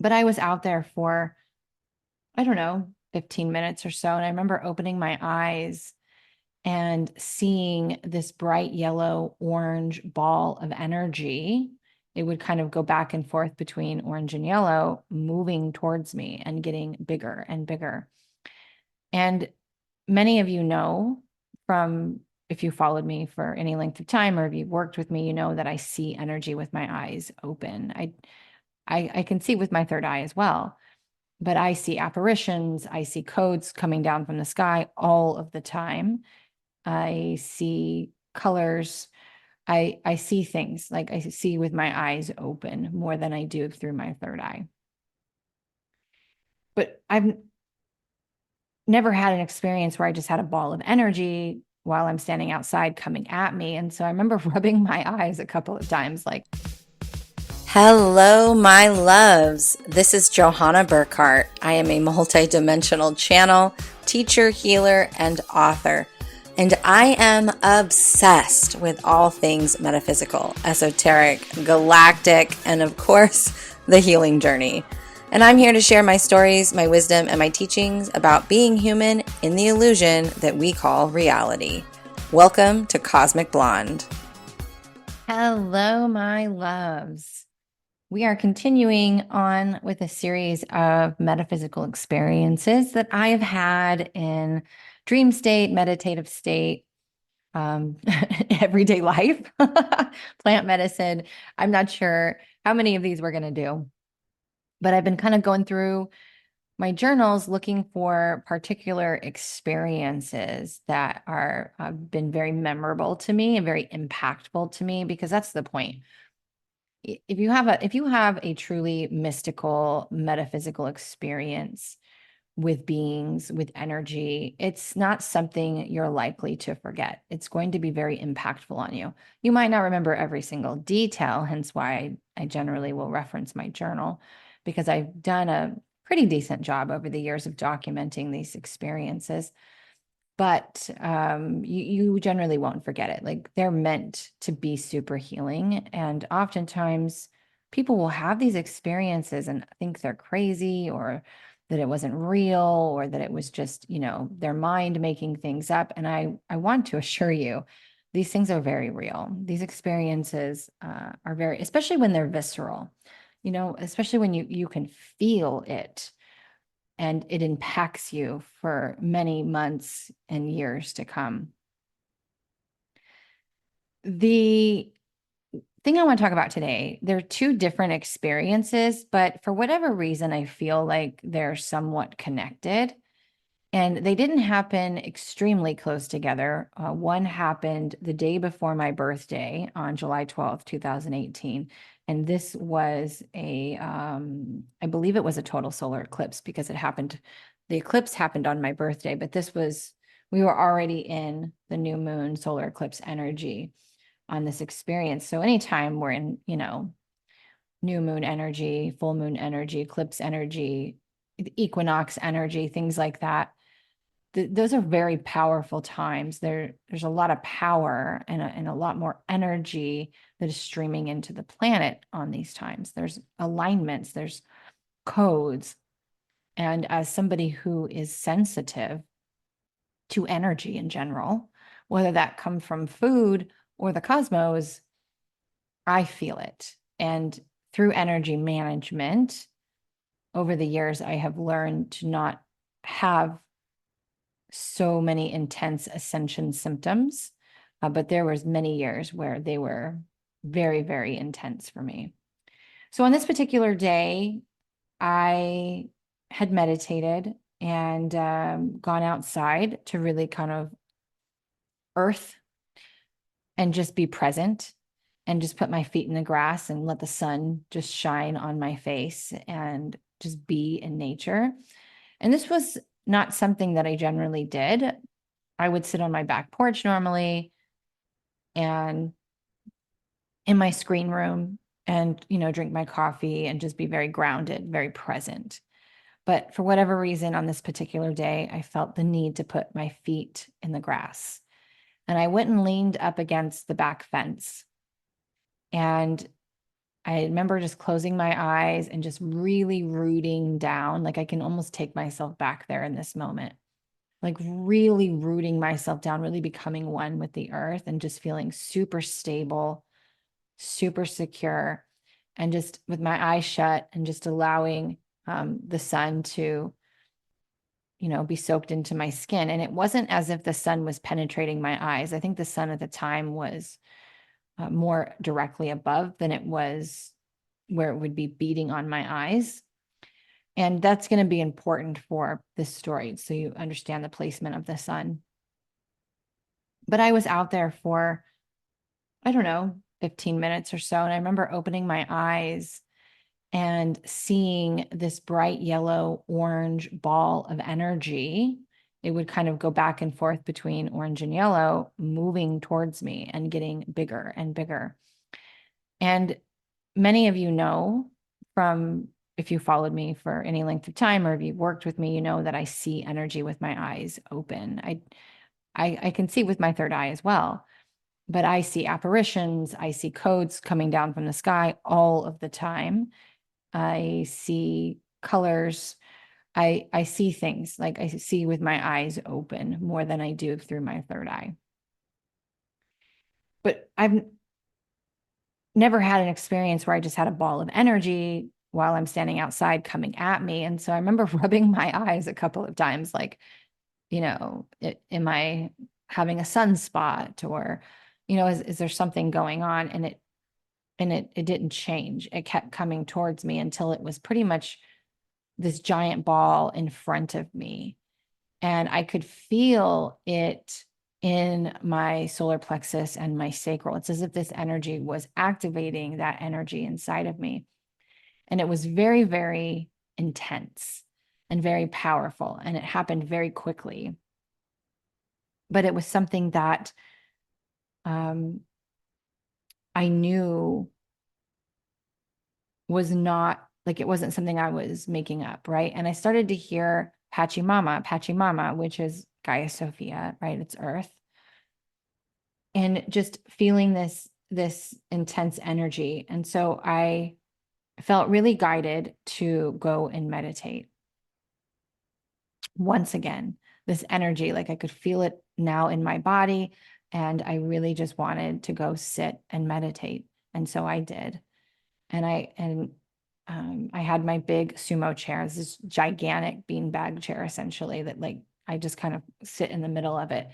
But I was out there for, I don't know, 15 minutes or so. And I remember opening my eyes and seeing this bright yellow orange ball of energy. It would kind of go back and forth between orange and yellow, moving towards me and getting bigger and bigger. And many of you know, from if you followed me for any length of time or if you've worked with me, you know that I see energy with my eyes open. I can see with my third eye as well, but I see apparitions, I see codes coming down from the sky all of the time. I see colors. I see things, like I see with my eyes open more than I do through my third eye. But I've never had an experience where I just had a ball of energy while I'm standing outside coming at me. And so I remember rubbing my eyes a couple of times, like, Hello, my loves. This is Johanna Burkhardt. I am a multidimensional channel, teacher, healer, and author. And I am obsessed with all things metaphysical, esoteric, galactic, and of course, the healing journey. And I'm here to share my stories, my wisdom, and my teachings about being human in the illusion that we call reality. Welcome to Cosmic Blonde. hello, my loves. We are continuing on with a series of metaphysical experiences that I have had in dream state, meditative state, everyday life, plant medicine. I'm not sure how many of these we're going to do, but I've been kind of going through my journals looking for particular experiences that are been very memorable to me and very impactful to me, because that's the point. If you have a truly mystical, metaphysical experience with beings, with energy, it's not something you're likely to forget. It's going to be very impactful on you. You might not remember every single detail, hence why I generally will reference my journal, because I've done a pretty decent job over the years of documenting these experiences. But you generally won't forget it. Like, they're meant to be super healing. And oftentimes people will have these experiences and think they're crazy, or that it wasn't real, or that it was just, their mind making things up. And I want to assure you, these things are very real. These experiences are very, especially when they're visceral, especially when you can feel it and it impacts you for many months and years to come. The thing I want to talk about today, there are two different experiences, but for whatever reason, I feel like they're somewhat connected. And they didn't happen extremely close together. One happened the day before my birthday on July 12th, 2018. And this was I believe it was a total solar eclipse, because the eclipse happened on my birthday, but we were already in the new moon solar eclipse energy on this experience. So anytime we're in, new moon energy, full moon energy, eclipse energy, equinox energy, things like that, those are very powerful times. There's a lot of power and a lot more energy that is streaming into the planet on these times. There's alignments, there's codes. And as somebody who is sensitive to energy in general, whether that come from food or the cosmos, I feel it. And through energy management, over the years, I have learned to not have so many intense ascension symptoms, but there was many years where they were very, very intense for me. So on this particular day, I had meditated and gone outside to really kind of earth and just be present, and just put my feet in the grass and let the sun just shine on my face and just be in nature. And this was not something that I generally did. I would sit on my back porch normally and in my screen room and, drink my coffee and just be very grounded, very present. But for whatever reason, on this particular day, I felt the need to put my feet in the grass. And I went and leaned up against the back fence. And I remember just closing my eyes and just really rooting down. Like I can almost take myself back there in this moment, like really rooting myself down, really becoming one with the earth and just feeling super stable, super secure, and just with my eyes shut and just allowing the sun to, be soaked into my skin. And it wasn't as if the sun was penetrating my eyes. I think the sun at the time was more directly above than it was where it would be beating on my eyes. And that's going to be important for this story, so you understand the placement of the sun. But I was out there for, I don't know, 15 minutes or so. And I remember opening my eyes and seeing this bright yellow orange ball of energy. It would kind of go back and forth between orange and yellow, moving towards me and getting bigger and bigger. And many of you know, from if you followed me for any length of time or if you've worked with me, you know that I see energy with my eyes open. I can see with my third eye as well, but I see apparitions, I see codes coming down from the sky all of the time. I see colors. I see things, like I see with my eyes open more than I do through my third eye. But I've never had an experience where I just had a ball of energy while I'm standing outside coming at me. And so I remember rubbing my eyes a couple of times, like, am I having a sunspot, or, is there something going on? And it didn't change. It kept coming towards me until it was pretty much this giant ball in front of me. And I could feel it in my solar plexus and my sacral. It's as if this energy was activating that energy inside of me. And it was very, very intense and very powerful. And it happened very quickly. But it was something that I knew was not, like, it wasn't something I was making up, right? And I started to hear Pachimama, which is Gaia Sophia, right? It's Earth. And just feeling this intense energy. And so I felt really guided to go and meditate. Once again, this energy, like I could feel it now in my body, and I really just wanted to go sit and meditate. And so I did. And I had my big sumo chair, this gigantic beanbag chair, essentially, that, like, I just kind of sit in the middle of it.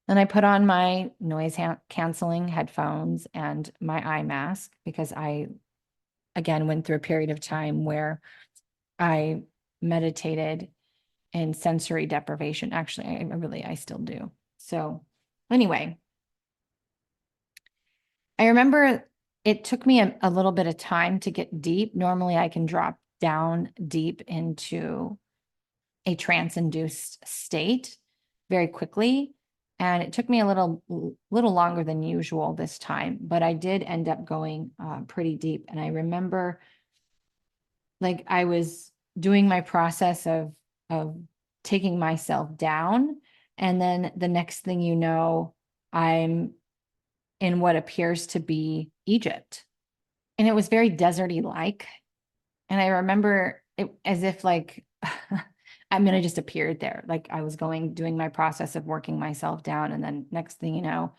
And I put on my noise canceling headphones and my eye mask, because I, again, went through a period of time where I meditated in sensory deprivation. Actually, I still do. So anyway, I remember it took me a little bit of time to get deep. Normally I can drop down deep into a trance-induced state very quickly. And it took me a little longer than usual this time, but I did end up going pretty deep. And I remember, like, I was doing my process of taking myself down, and then the next thing you know, I'm in what appears to be Egypt. And it was very deserty like. And I remember it as if, like, I'm going to just appeared there. Like I was doing my process of working myself down. And then next thing you know,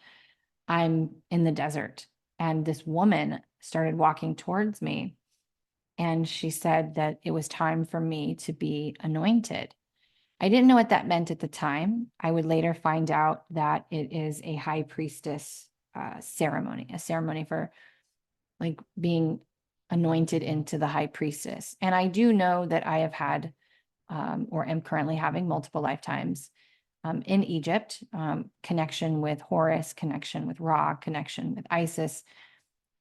I'm in the desert. And this woman started walking towards me. And she said that it was time for me to be anointed. I didn't know what that meant at the time. I would later find out that it is a high priestess ceremony, a ceremony for, like, being anointed into the high priestess. And I do know that I have had or am currently having multiple lifetimes in Egypt, connection with Horus, connection with Ra, connection with Isis.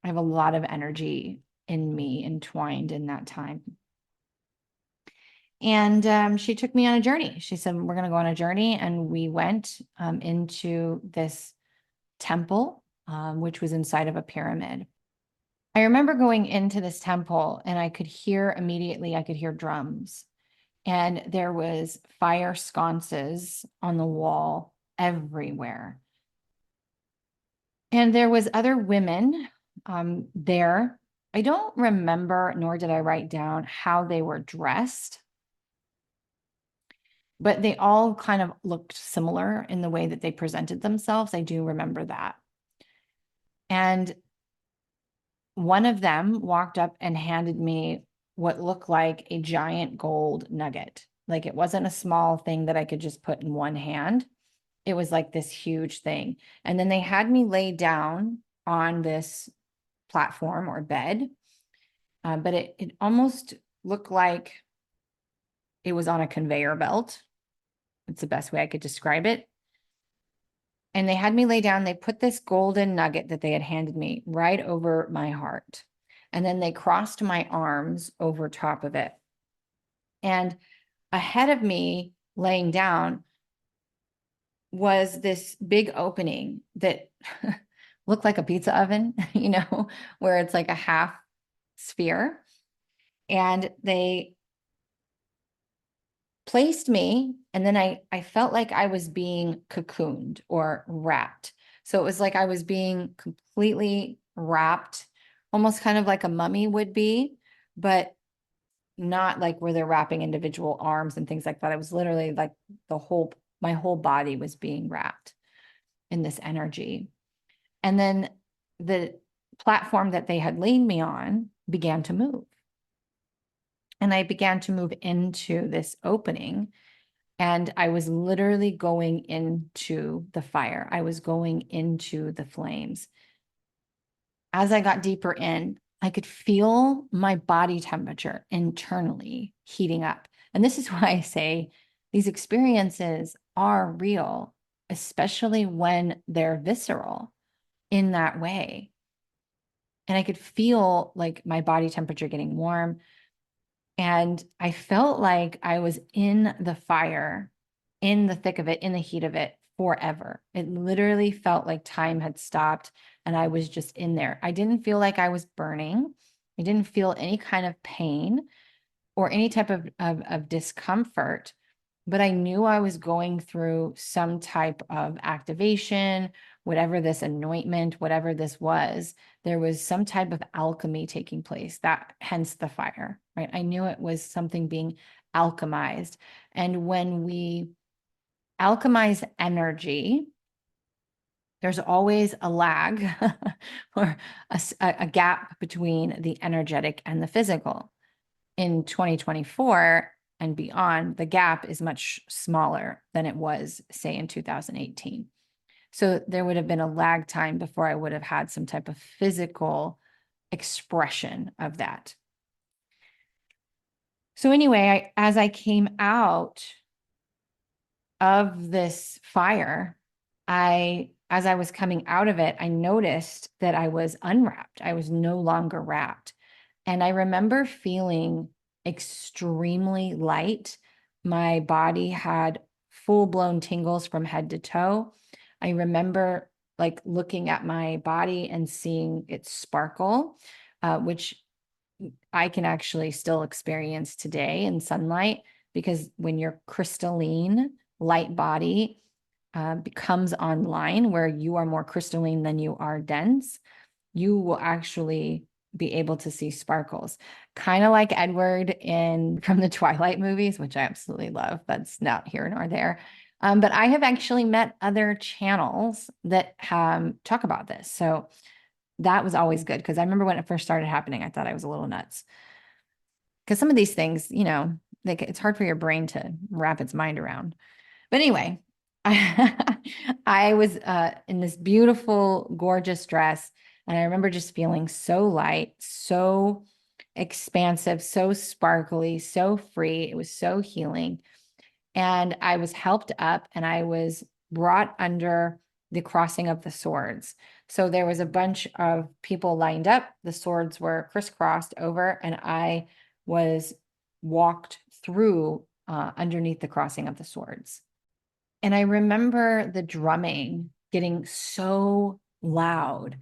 I have a lot of energy in me entwined in that time. And she took me on a journey. She said, we're going to go on a journey. And we went into this temple, which was inside of a pyramid. I remember going into this temple, and I could hear drums. And there was fire sconces on the wall everywhere. And there was other women there I don't remember, nor did I write down how they were dressed, but they all kind of looked similar in the way that they presented themselves. I do remember that. And one of them walked up and handed me what looked like a giant gold nugget. Like it wasn't a small thing that I could just put in one hand. It was like this huge thing. And then they had me lay down on this platform or bed, but it almost looked like it was on a conveyor belt. It's the best way I could describe it. And they had me lay down. They put this golden nugget that they had handed me right over my heart. And then they crossed my arms over top of it. And ahead of me, laying down, was this big opening that looked like a pizza oven, where it's like a half sphere. And they placed me, and then I felt like I was being cocooned or wrapped. So it was like I was being completely wrapped, almost kind of like a mummy would be, but not like where they're wrapping individual arms and things like that. It was literally like my whole body was being wrapped in this energy. And then the platform that they had laid me on began to move. And I began to move into this opening. And I was literally going into the fire. I was going into the flames. As I got deeper in, I could feel my body temperature internally heating up. And this is why I say these experiences are real, especially when they're visceral in that way. And I could feel like my body temperature getting warm. And I felt like I was in the fire, in the thick of it, in the heat of it forever. It literally felt like time had stopped and I was just in there. I didn't feel like I was burning. I didn't feel any kind of pain or any type of discomfort, but I knew I was going through some type of activation, whatever this anointment, whatever this was, there was some type of alchemy taking place, that hence the fire, right? I knew it was something being alchemized. And when we alchemize energy, there's always a lag or a gap between the energetic and the physical. In 2024 and beyond, the gap is much smaller than it was, say, in 2018. So there would have been a lag time before I would have had some type of physical expression of that. So anyway, as I came out of this fire, as I was coming out of it, I noticed that I was unwrapped. I was no longer wrapped. And I remember feeling extremely light. My body had full-blown tingles from head to toe. I remember like looking at my body and seeing it sparkle, which I can actually still experience today in sunlight, because when your crystalline light body becomes online, where you are more crystalline than you are dense, you will actually be able to see sparkles, kind of like Edward from the Twilight movies, which I absolutely love. That's not here nor there. But I have actually met other channels that talk about this. So that was always good, because I remember when it first started happening, I thought I was a little nuts. Because some of these things, it's hard for your brain to wrap its mind around. But anyway, I was in this beautiful, gorgeous dress. And I remember just feeling so light, so expansive, so sparkly, so free. It was so healing. And I was helped up and I was brought under the crossing of the swords. So there was a bunch of people lined up. The swords were crisscrossed over, and I was walked through underneath the crossing of the swords. And I remember the drumming getting so loud.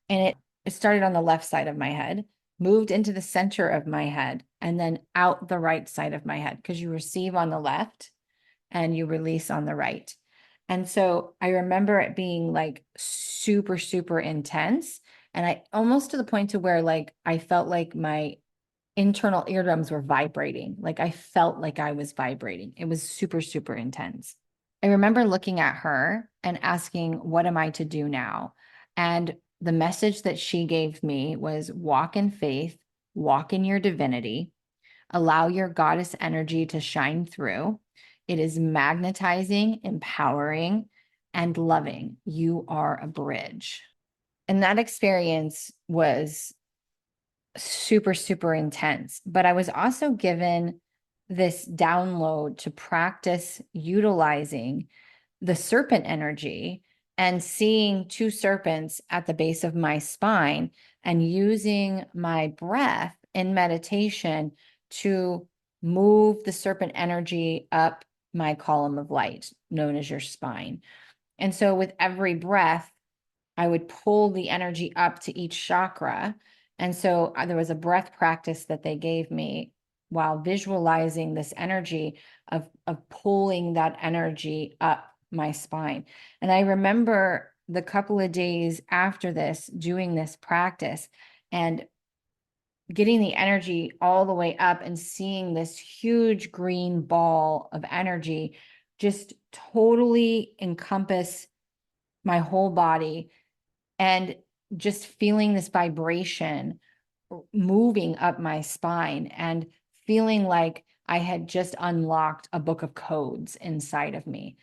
And it started on the left side of my head, moved into the center of my head, and then out the right side of my head, because you receive on the left and you release on the right. And so I remember it being like super, super intense. And I almost to the point to where like I felt like my internal eardrums were vibrating. Like I felt like I was vibrating. It was super, super intense. I remember looking at her and asking, what am I to do now? And the message that she gave me was walk in faith, walk in your divinity, allow your goddess energy to shine through. It is magnetizing, empowering, and loving. You are a bridge. And that experience was super, super intense. But I was also given this download to practice utilizing the serpent energy and seeing two serpents at the base of my spine and using my breath in meditation to move the serpent energy up my column of light, known as your spine. And so with every breath, I would pull the energy up to each chakra. And so there was a breath practice that they gave me while visualizing this energy of pulling that energy up my spine. And I remember the couple of days after this, doing this practice and getting the energy all the way up and seeing this huge green ball of energy just totally encompass my whole body, and just feeling this vibration moving up my spine and feeling like I had just unlocked a book of codes inside of me.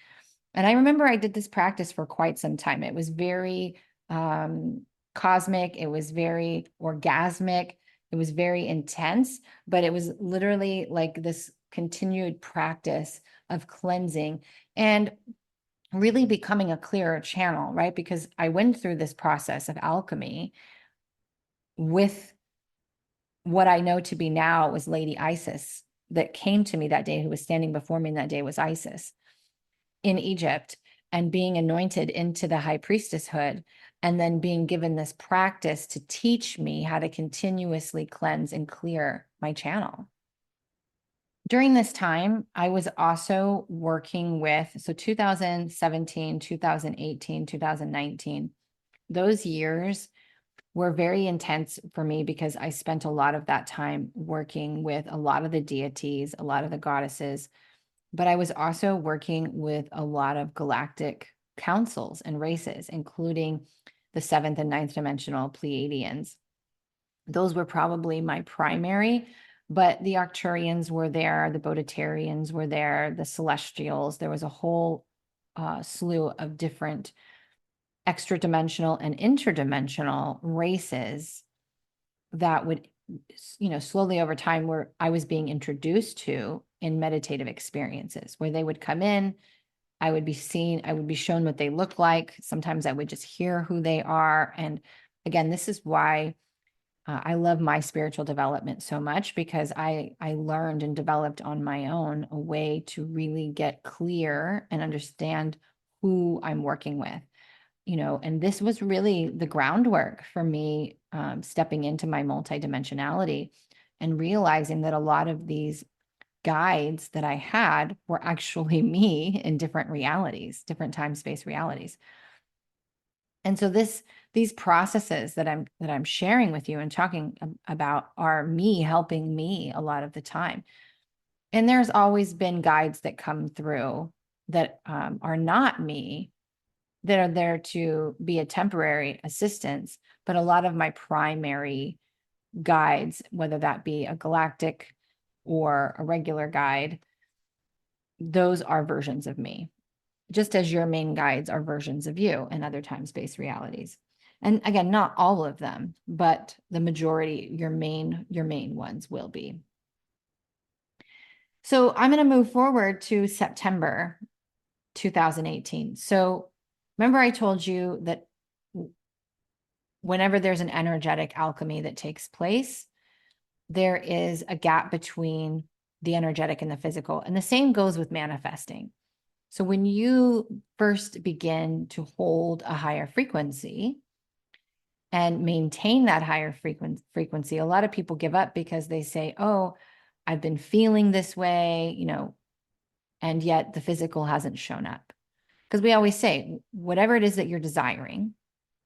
And I remember I did this practice for quite some time. It was very cosmic, it was very orgasmic, it was very intense, but it was literally like this continued practice of cleansing and really becoming a clearer channel, right? Because I went through this process of alchemy with what I know to be now was Lady Isis that came to me that day, who was standing before me that day was Isis in Egypt, and being anointed into the high priestesshood, and then being given this practice to teach me how to continuously cleanse and clear my channel. During this time, I was also working with, so 2017, 2018, 2019, those years were very intense for me because I spent a lot of that time working with a lot of the deities, a lot of the goddesses, but I was also working with a lot of galactic councils and races, including the seventh and ninth dimensional Pleiadians. Those were probably my primary, but the Arcturians were there, the Bodhitarians were there, the Celestials. There was a whole slew of different extra dimensional and interdimensional races that would, slowly over time, where I was being introduced to in meditative experiences, where they would come in, I would be seen, I would be shown what they look like. Sometimes I would just hear who they are. And again, this is why I love my spiritual development so much, because I learned and developed on my own a way to really get clear and understand who I'm working with. And this was really the groundwork for me stepping into my multidimensionality and realizing that a lot of these guides that I had were actually me in different realities, different time space realities. And so these processes that I'm sharing with you and talking about are me helping me a lot of the time. And there's always been guides that come through that are not me, that are there to be a temporary assistance, but a lot of my primary guides, whether that be a galactic or a regular guide, those are versions of me, just as your main guides are versions of you in other time-space realities. And again, not all of them, but the majority, your main ones will be. So I'm going to move forward to September 2018. So remember I told you that whenever there's an energetic alchemy that takes place, there is a gap between the energetic and the physical. And the same goes with manifesting. So when you first begin to hold a higher frequency and maintain that higher frequency, a lot of people give up because they say, oh, I've been feeling this way, and yet the physical hasn't shown up. Because we always say, whatever it is that you're desiring,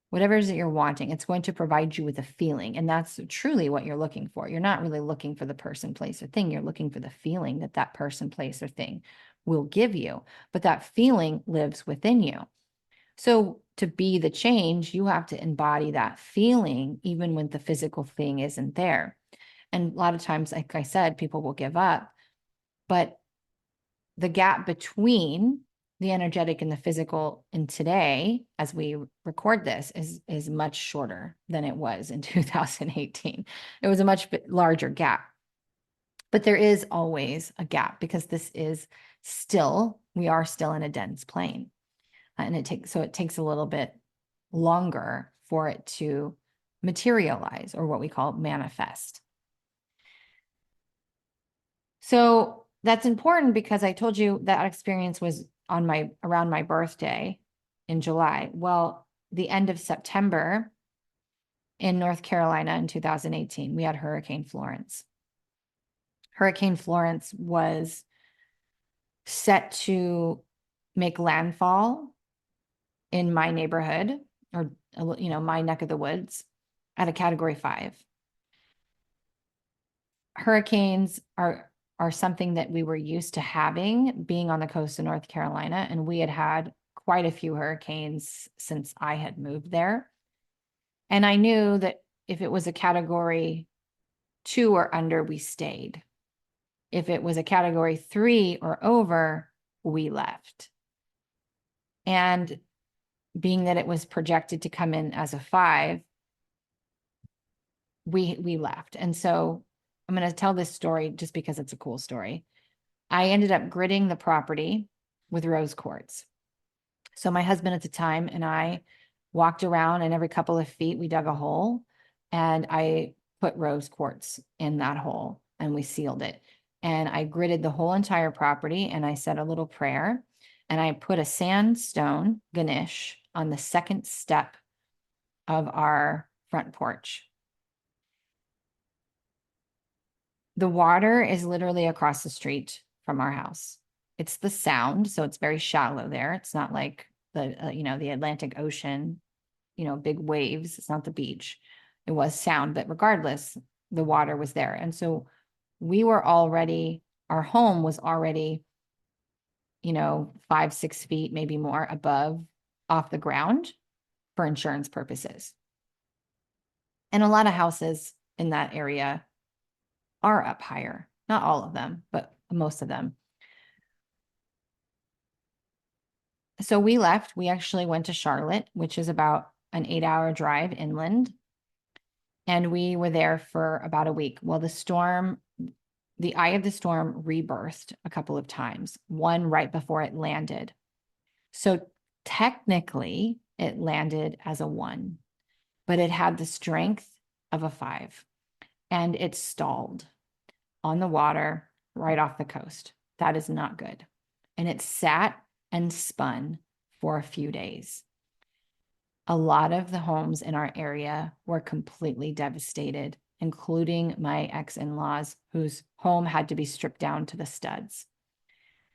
whatever it is that you're wanting, it's going to provide you with a feeling. And that's truly what you're looking for. You're not really looking for the person, place, or thing. You're looking for the feeling that that person, place, or thing will give you. But that feeling lives within you. So to be the change, you have to embody that feeling, even when the physical thing isn't there. And a lot of times, like I said, people will give up. But the gap between the energetic and the physical in today, as we record this, is much shorter than it was in 2018. It was a much larger gap. But there is always a gap because this is still, we are still in a dense plane. And it takes a little bit longer for it to materialize, or what we call manifest. So that's important because I told you that experience was around my birthday in July. Well, the end of September in North Carolina in 2018, we had Hurricane Florence. Hurricane Florence was set to make landfall in my neighborhood, or my neck of the woods, at a Category 5. Hurricanes are something that we were used to having, being on the coast of North Carolina, and we had quite a few hurricanes since I had moved there. And I knew that if it was a Category 2 or under, we stayed. If it was a Category 3 or over, we left. And being that it was projected to come in as a 5, we left. And so I'm going to tell this story just because it's a cool story. I ended up gridding the property with rose quartz. So my husband at the time and I walked around, and every couple of feet we dug a hole, and I put rose quartz in that hole, and we sealed it. And I gridded the whole entire property, and I said a little prayer, and I put a sandstone Ganesh on the second step of our front porch. The water is literally across the street from our house. It's the Sound, so it's very shallow there. It's not like the Atlantic Ocean, big waves. It's not the beach. It was Sound, but regardless, the water was there. And so our home was already, 5, 6 feet, maybe more above off the ground for insurance purposes. And a lot of houses in that area are up higher. Not all of them, but most of them. So we left. We actually went to Charlotte, which is about an 8-hour drive inland. And we were there for about a week. Well, the eye of the storm rebirthed a couple of times, one right before it landed. So technically, it landed as a 1, but it had the strength of a 5, and it stalled on the water right off the coast. That is not good. And it sat and spun for a few days. A lot of the homes in our area were completely devastated, including my ex-in-laws, whose home had to be stripped down to the studs.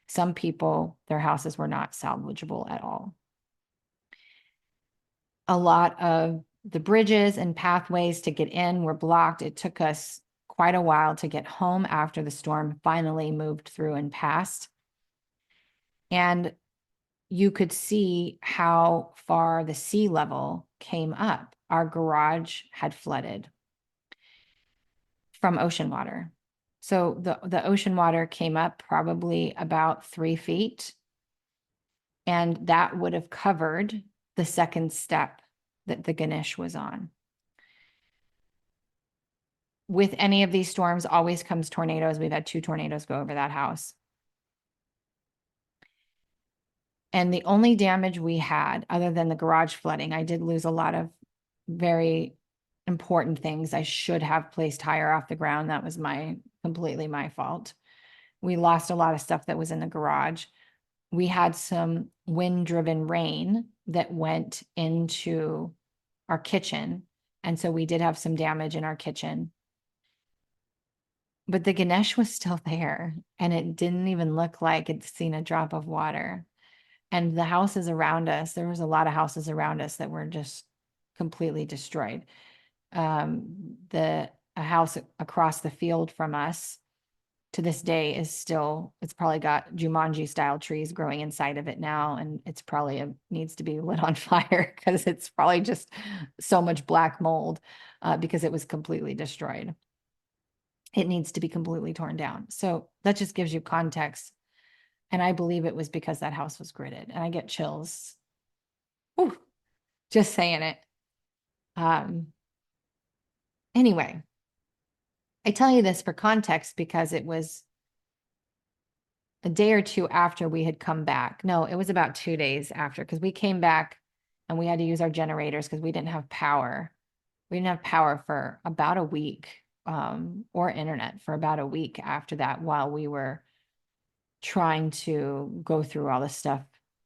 Some people, their houses were not salvageable at all. A lot of the bridges and pathways to get in were blocked. It took us quite a while to get home after the storm finally moved through and passed. And you could see how far the sea level came up. Our garage had flooded from ocean water. So the ocean water came up probably about 3 feet, and that would have covered the second step that the Ganesh was on. With any of these storms always comes tornadoes. We've had 2 tornadoes go over that house. And the only damage we had, other than the garage flooding, I did lose a lot of very important things I should have placed higher off the ground. That was completely my fault. We lost a lot of stuff that was in the garage. We had some wind-driven rain that went into our kitchen. And so we did have some damage in our kitchen. But the Ganesh was still there, and it didn't even look like it'd seen a drop of water. And the houses around us, there was a lot of houses around us that were just completely destroyed. A house across the field from us to this day is still, it's probably got Jumanji style trees growing inside of it now. And it's probably needs to be lit on fire because it's probably just so much black mold because it was completely destroyed. It needs to be completely torn down. So that just gives you context. And I believe it was because that house was gridded. And I get chills. Whew, just saying it. Anyway, I tell you this for context because it was a day or two after we had come back. No, it was about 2 days after because we came back and we had to use our generators because we didn't have power. We didn't have power for about a week, or internet for about a week after that while we were trying to go through all this stuff,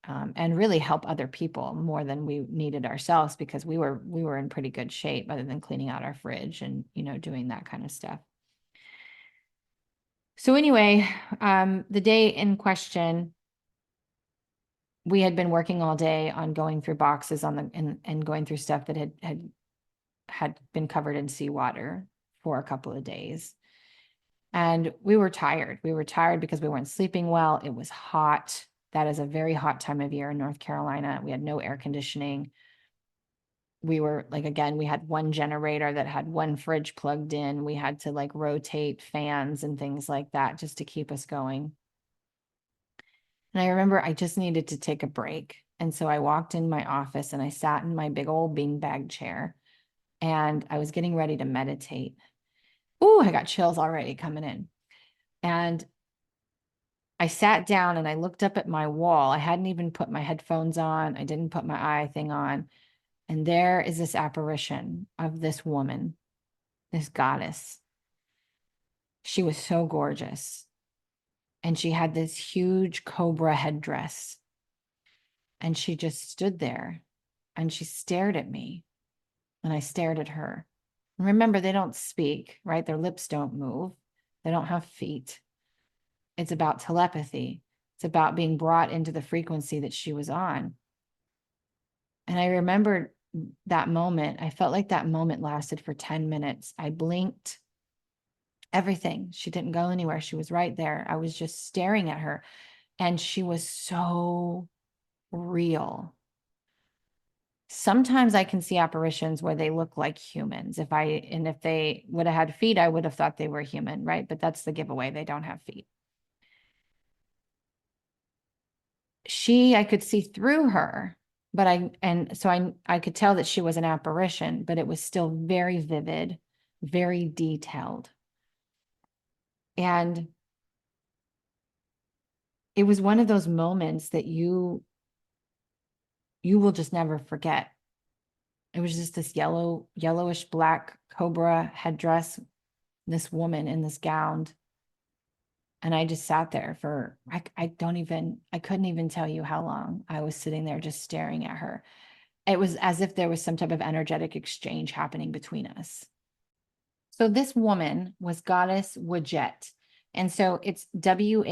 and really help other people more than we needed ourselves because we were in pretty good shape other than cleaning out our fridge and, doing that kind of stuff. So anyway, the day in question, we had been working all day on going through boxes and going through stuff that had been covered in seawater for a couple of days. And we were tired. We were tired because we weren't sleeping well. It was hot. That is a very hot time of year in North Carolina. We had no air conditioning. We were like, again, we had one generator that had one fridge plugged in. We had to like rotate fans and things like that just to keep us going. And I remember I just needed to take a break. And so I walked in my office and I sat in my big old beanbag chair and I was getting ready to meditate. Ooh, I got chills already coming in. And I sat down and I looked up at my wall. I hadn't even put my headphones on. I didn't put my eye thing on. And there is this apparition of this woman, this goddess. She was so gorgeous. And she had this huge cobra headdress. And she just stood there and she stared at me. And I stared at her. And remember, they don't speak, right? Their lips don't move. They don't have feet. It's about telepathy. It's about being brought into the frequency that she was on. And I remembered that moment. I felt like that moment lasted for 10 minutes. I blinked. Everything. She didn't go anywhere. She was right there. I was just staring at her. And she was so real. Sometimes I can see apparitions where they look like humans. If they would have had feet, I would have thought they were human, right? But that's the giveaway. They don't have feet. I could see through her, but I could tell that she was an apparition, but it was still very vivid, very detailed. And it was one of those moments that you will just never forget. It was just this yellowish black cobra headdress, this woman in this gown. And I just sat there for, I couldn't even tell you how long I was sitting there just staring at her. It was as if there was some type of energetic exchange happening between us. So this woman was Goddess Wadjet. And so it's Wadjet.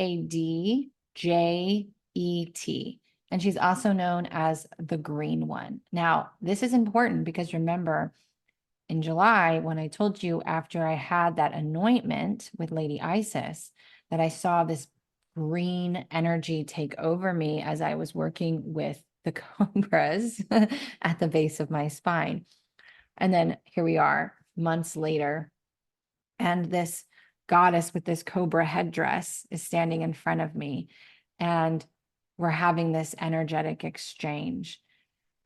And she's also known as the Green One. Now, this is important because remember, in July, when I told you after I had that anointment with Lady Isis, that I saw this green energy take over me as I was working with the cobras at the base of my spine. And then here we are months later, and this goddess with this cobra headdress is standing in front of me, and we're having this energetic exchange.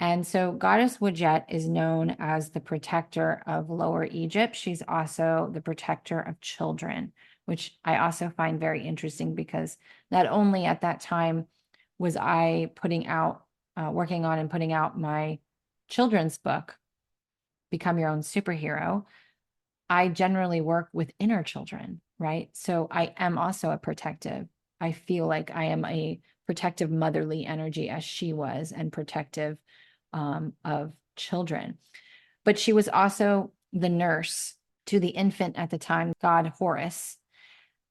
And so Goddess Wadjet is known as the protector of Lower Egypt. She's also the protector of children, which I also find very interesting because not only at that time was I working on and putting out my children's book, Become Your Own Superhero, I generally work with inner children, right? So I am also a protective. I feel like I am a protective motherly energy as she was, and protective of children. But she was also the nurse to the infant at the time, god Horus,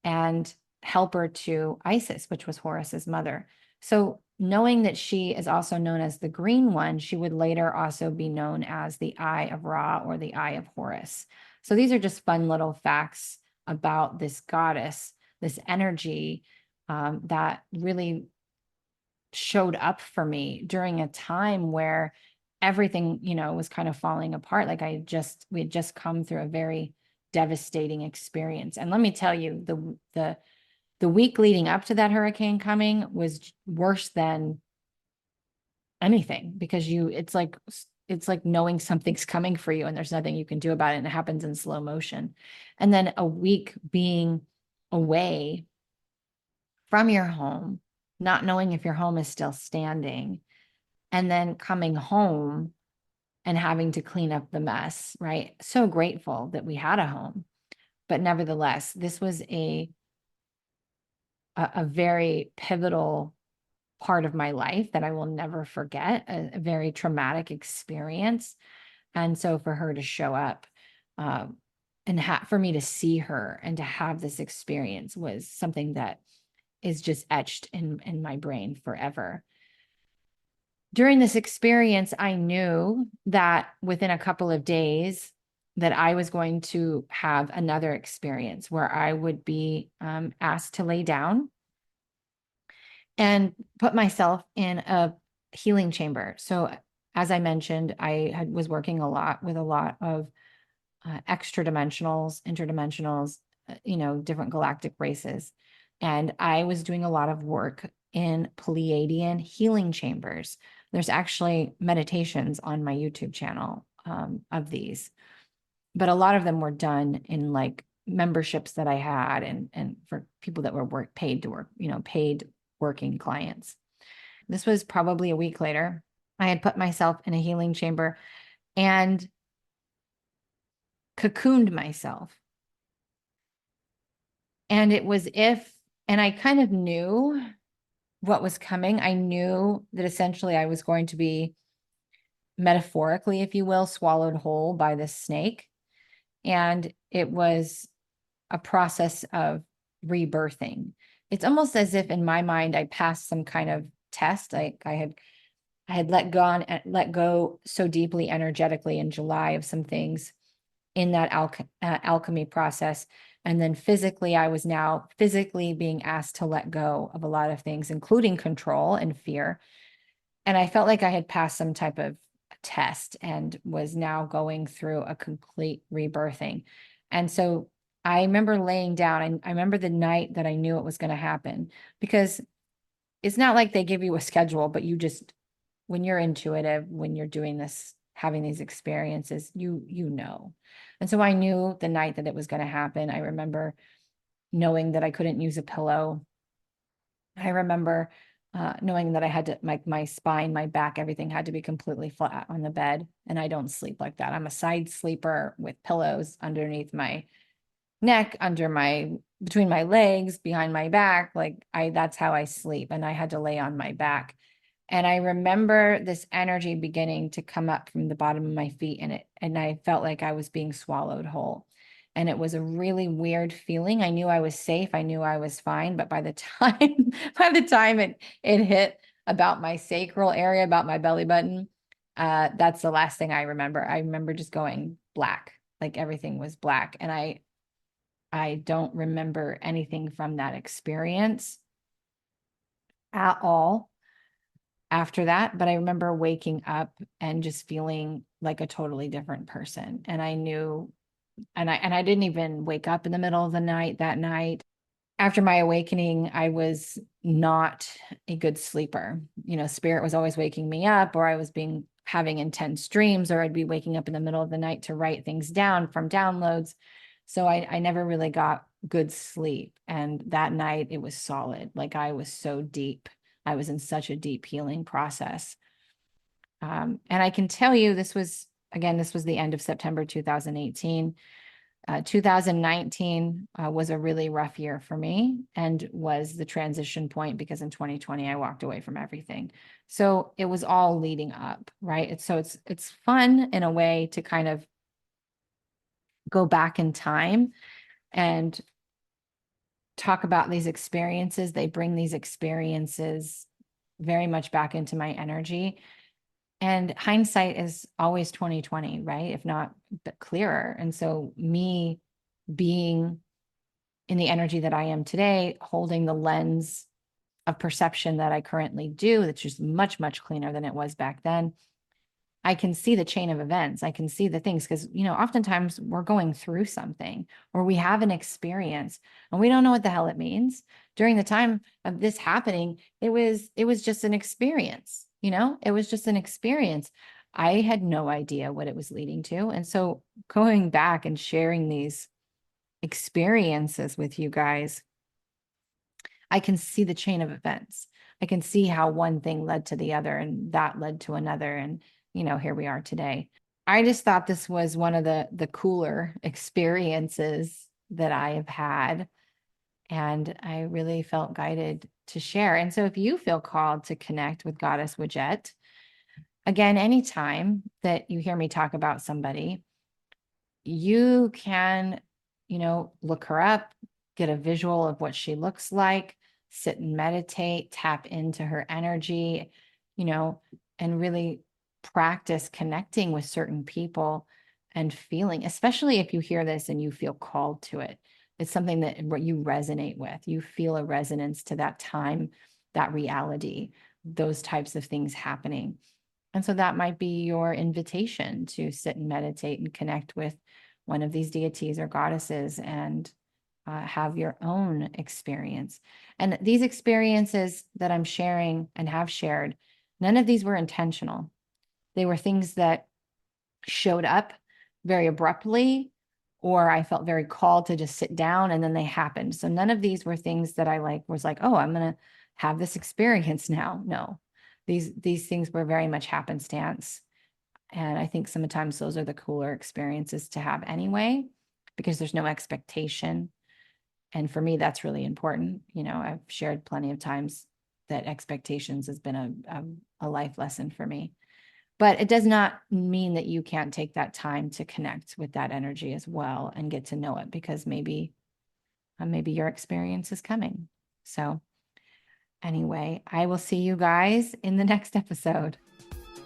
and helper to Isis, which was Horus's mother. So knowing that she is also known as the green one, she would later also be known as the Eye of Ra or the Eye of Horus. So these are just fun little facts about this goddess, this energy that really showed up for me during a time where everything, was kind of falling apart. Like we had just come through a very devastating experience. And let me tell you, the week leading up to that hurricane coming was worse than anything, because it's like knowing something's coming for you and there's nothing you can do about it, and it happens in slow motion. And then a week being away from your home, not knowing if your home is still standing, and then coming home and having to clean up the mess, right? So grateful that we had a home. But nevertheless, this was a very pivotal part of my life that I will never forget, a very traumatic experience. And so for her to show up, and for me to see her and to have this experience was something that is just etched in my brain forever. During this experience, I knew that within a couple of days that I was going to have another experience where I would be asked to lay down and put myself in a healing chamber. So as I mentioned, was working a lot with a lot of extra dimensionals, interdimensionals, different galactic races. And I was doing a lot of work in Pleiadian healing chambers. There's actually meditations on my YouTube channel of these, but a lot of them were done in like memberships that I had, and for people that were paid to work, paid working clients. This was probably a week later. I had put myself in a healing chamber and cocooned myself. And and I kind of knew what was coming. I knew that essentially I was going to be, metaphorically, if you will, swallowed whole by this snake. And it was a process of rebirthing. It's almost as if in my mind, I passed some kind of test. Like I had let go so deeply energetically in July of some things in that alchemy process. And then physically, I was now physically being asked to let go of a lot of things, including control and fear. And I felt like I had passed some type of test and was now going through a complete rebirthing. And so I remember laying down, and I remember the night that I knew it was going to happen, because it's not like they give you a schedule, but when you're intuitive, when you're doing this, having these experiences, you know. And so I knew the night that it was going to happen. I remember knowing that I couldn't use a pillow. I remember knowing that I had to, my spine, my back, everything had to be completely flat on the bed. And I don't sleep like that. I'm a side sleeper with pillows underneath my neck, between my legs, behind my back. That's how I sleep. And I had to lay on my back. And I remember this energy beginning to come up from the bottom of my feet, and I felt like I was being swallowed whole. And it was a really weird feeling. I knew I was safe. I knew I was fine. But by the time it hit about my sacral area, about my belly button, that's the last thing I remember. I remember just going black, like everything was black. And I don't remember anything from that experience at all after that, but I remember waking up and just feeling like a totally different person. And I knew, and I didn't even wake up in the middle of the night that night. After my awakening, I was not a good sleeper. Spirit was always waking me up, or I was having intense dreams, or I'd be waking up in the middle of the night to write things down from downloads. So I never really got good sleep. And that night it was solid. Like I was so deep. I was in such a deep healing process. And I can tell you, this was the end of September 2018. 2019 was a really rough year for me, and was the transition point, because in 2020 I walked away from everything. So it was all leading up, right? It's fun in a way to kind of go back in time and talk about these experiences. They bring these experiences very much back into my energy. And hindsight is always 2020, right? If not clearer. And so me being in the energy that I am today, holding the lens of perception that I currently do, that's just much, much cleaner than it was back then. I can see the chain of events. I can see the things because, oftentimes we're going through something or we have an experience and we don't know what the hell it means. During the time of this happening, it was just an experience, it was just an experience. I had no idea what it was leading to. And so going back and sharing these experiences with you guys, I can see the chain of events. I can see how one thing led to the other and that led to another. And, here we are today. I just thought this was one of the cooler experiences that I have had. And I really felt guided to share. And so if you feel called to connect with Goddess Wadjet, again, anytime that you hear me talk about somebody, you can, look her up, get a visual of what she looks like, sit and meditate, tap into her energy, and really practice connecting with certain people and feeling, especially if you hear this and you feel called to it. It's something that you resonate with. You feel a resonance to that time, that reality, those types of things happening. And so that might be your invitation to sit and meditate and connect with one of these deities or goddesses and have your own experience. And these experiences that I'm sharing and have shared, none of these were intentional. They were things that showed up very abruptly, or I felt very called to just sit down and then they happened. So none of these were things that I was like, oh, I'm going to have this experience now. No, these things were very much happenstance. And I think sometimes those are the cooler experiences to have anyway, because there's no expectation. And for me, that's really important. I've shared plenty of times that expectations has been a life lesson for me. But it does not mean that you can't take that time to connect with that energy as well and get to know it, because maybe your experience is coming. So anyway, I will see you guys in the next episode.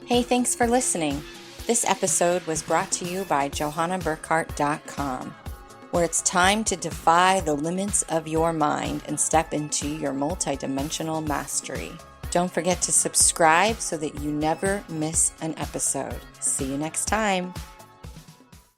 Hey, thanks for listening. This episode was brought to you by JohannaBurkhardt.com, where it's time to defy the limits of your mind and step into your multidimensional mastery. Don't forget to subscribe so that you never miss an episode. See you next time.